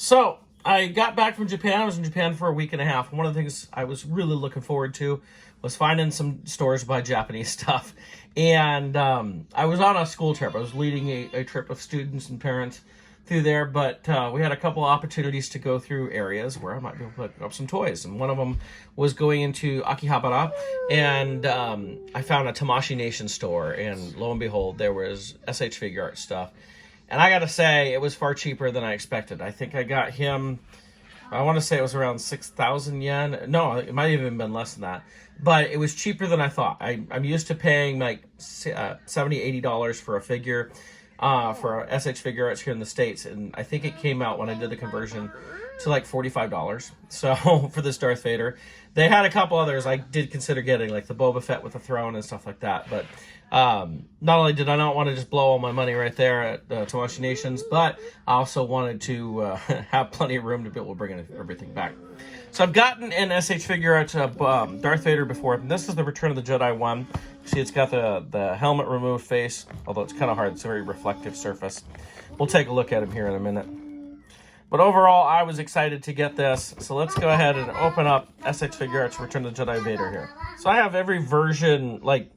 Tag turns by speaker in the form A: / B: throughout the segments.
A: So I got back from Japan. I was in Japan for a week and a half. One of the things I was really looking forward to was finding some stores to buy Japanese stuff. And I was on a school trip. I was leading a trip of students and parents through there, but we had a couple opportunities to go through areas where I might be able to pick up some toys. And one of them was going into Akihabara, and I found a Tamashii Nation store, and lo and behold, there was SH Figuarts stuff. And I gotta say, it was far cheaper than I expected. I think I got him, I want to say it was around 6,000 yen. No, it might have even been less than that. But it was cheaper than I thought. I'm used to paying like $70, $80 for a figure for SH Figuarts here in the States. And I think it came out when I did the conversion to like $45. So for this Darth Vader. They had a couple others I did consider getting, like the Boba Fett with the throne and stuff like that. But not only did I not want to just blow all my money right there at Tamashii Nations, but I also wanted to have plenty of room to be able to bring everything back. So I've gotten an SH Figuarts Darth Vader before. And this is the Return of the Jedi one. See, it's got the helmet removed face, although it's kind of hard. It's a very reflective surface. We'll take a look at him here in a minute. But overall, I was excited to get this. So let's go ahead and open up SH Figuarts Return of the Jedi Vader here. So I have every version, like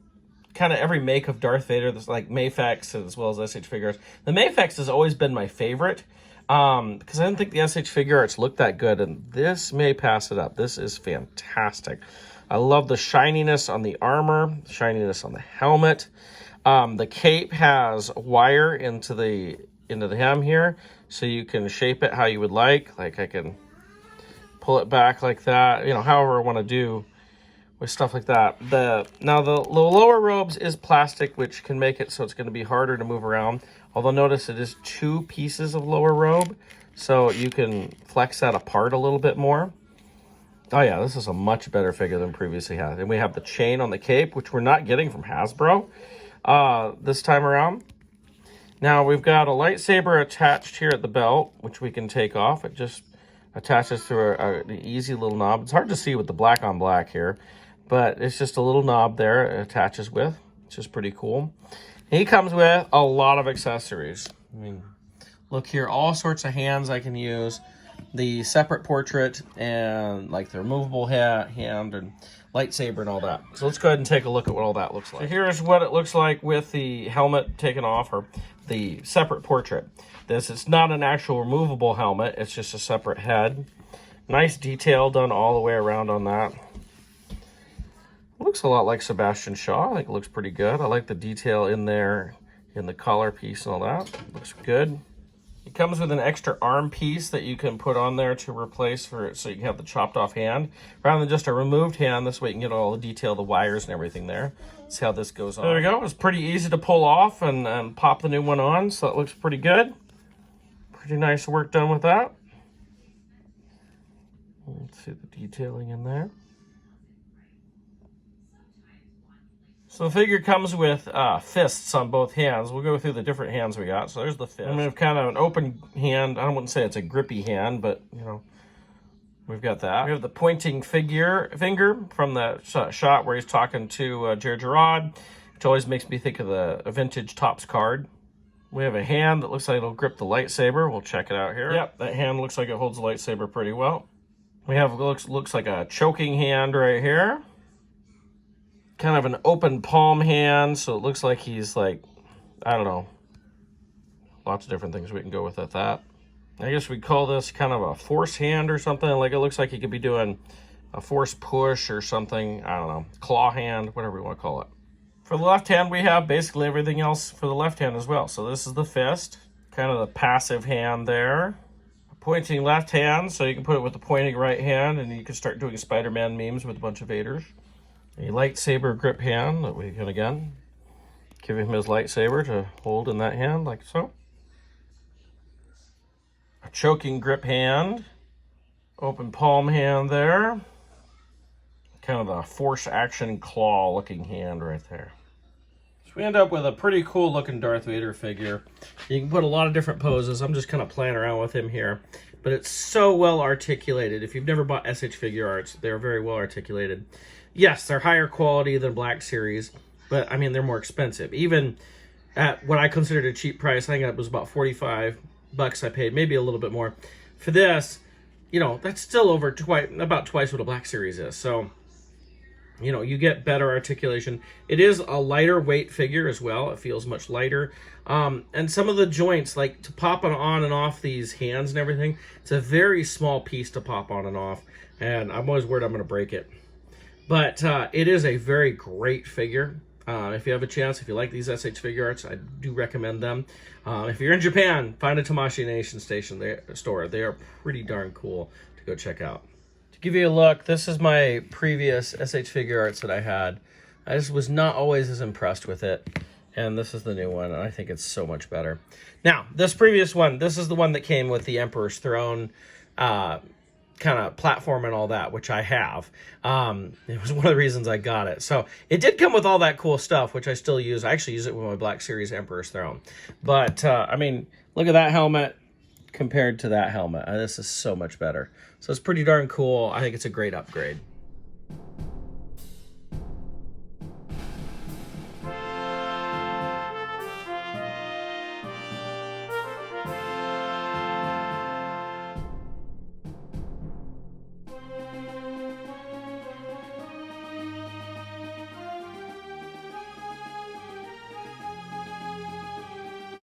A: kind of every make of Darth Vader. There's like Mayfex as well as SH Figuarts. The Mayfex has always been my favorite because I didn't think the SH Figuarts looked that good. And this may pass it up. This is fantastic. I love the shininess on the armor, shininess on the helmet. The cape has wire into the hem here, so you can shape it how you would like. Like I can pull it back like that, however I want to do with stuff like that. Now the lower robes is plastic, which can make it so it's going to be harder to move around. Although notice it is 2 pieces of lower robe, so you can flex that apart a little bit more. Oh yeah, this is a much better figure than previously had. And we have the chain on the cape, which we're not getting from Hasbro this time around. Now we've got a lightsaber attached here at the belt, which we can take off. It just attaches through an easy little knob. It's hard to see with the black on black here, but it's just a little knob there it attaches with, which is pretty cool. He comes with a lot of accessories. I mean, look here, all sorts of hands I can use. The separate portrait and like the removable hand and lightsaber and all that. So let's go ahead and take a look at what all that looks like. So here's what it looks like with the helmet taken off, or the separate portrait. It's not an actual removable helmet, it's just a separate head. Nice detail done all the way around on that. Looks a lot like Sebastian Shaw. I think it looks pretty good. I like the detail in there, in the collar piece and all that. Looks good. It comes with an extra arm piece that you can put on there to replace for it, so you can have the chopped off hand rather than just a removed hand. This way you can get all the detail, the wires and everything there. See how this goes on. There we go. It's pretty easy to pull off and pop the new one on, so it looks pretty good. Pretty nice work done with that. Let's see the detailing in there. So the figure comes with fists on both hands. We'll go through the different hands we got. So there's the fist. I mean, kind of an open hand. I wouldn't say it's a grippy hand, but, we've got that. We have the pointing finger from the shot where he's talking to Jar Jar, which always makes me think of a vintage Topps card. We have a hand that looks like it'll grip the lightsaber. We'll check it out here. Yep, that hand looks like it holds the lightsaber pretty well. We have looks like a choking hand right here. Kind of an open palm hand, so it looks like he's like, I don't know, lots of different things we can go with at that. I guess we call this kind of a force hand or something. Like it looks like he could be doing a force push or something. I don't know, claw hand, whatever you want to call it. For the left hand, we have basically everything else for the left hand as well. So this is the fist, kind of the passive hand there. A pointing left hand, so you can put it with the pointing right hand, and you can start doing Spider-Man memes with a bunch of Vaders. A lightsaber grip hand that we can, again, give him his lightsaber to hold in that hand, like so. A choking grip hand. Open palm hand there. Kind of the force action claw looking hand right there. So we end up with a pretty cool looking Darth Vader figure. You can put a lot of different poses. I'm just kind of playing around with him here. But it's so well articulated. If you've never bought SH Figuarts, they're very well articulated. Yes, they're higher quality than Black Series, but I mean, they're more expensive. Even at what I considered a cheap price, I think it was about $45 I paid, maybe a little bit more. for this, you know, that's still about twice what a Black Series is. So, you know, you get better articulation. It is a lighter weight figure as well. It feels much lighter. And some of the joints, like to pop on and off these hands and everything, it's a very small piece to pop on and off. And I'm always worried I'm going to break it. But it is a very great figure. If you have a chance, if you like these SH Figuarts, I do recommend them. If you're in Japan, find a Tamashii Nation store. They are pretty darn cool to go check out. To give you a look, this is my previous SH Figuarts that I had. I just was not always as impressed with it. And this is the new one, and I think it's so much better. Now, this previous one, this is the one that came with the Emperor's Throne kind of platform and all that, which I have. It was one of the reasons I got it. So it did come with all that cool stuff, which I still use. I actually use it with my Black Series Emperor's Throne. But, I mean, look at that helmet compared to that helmet. This is so much better. So it's pretty darn cool. I think it's a great upgrade.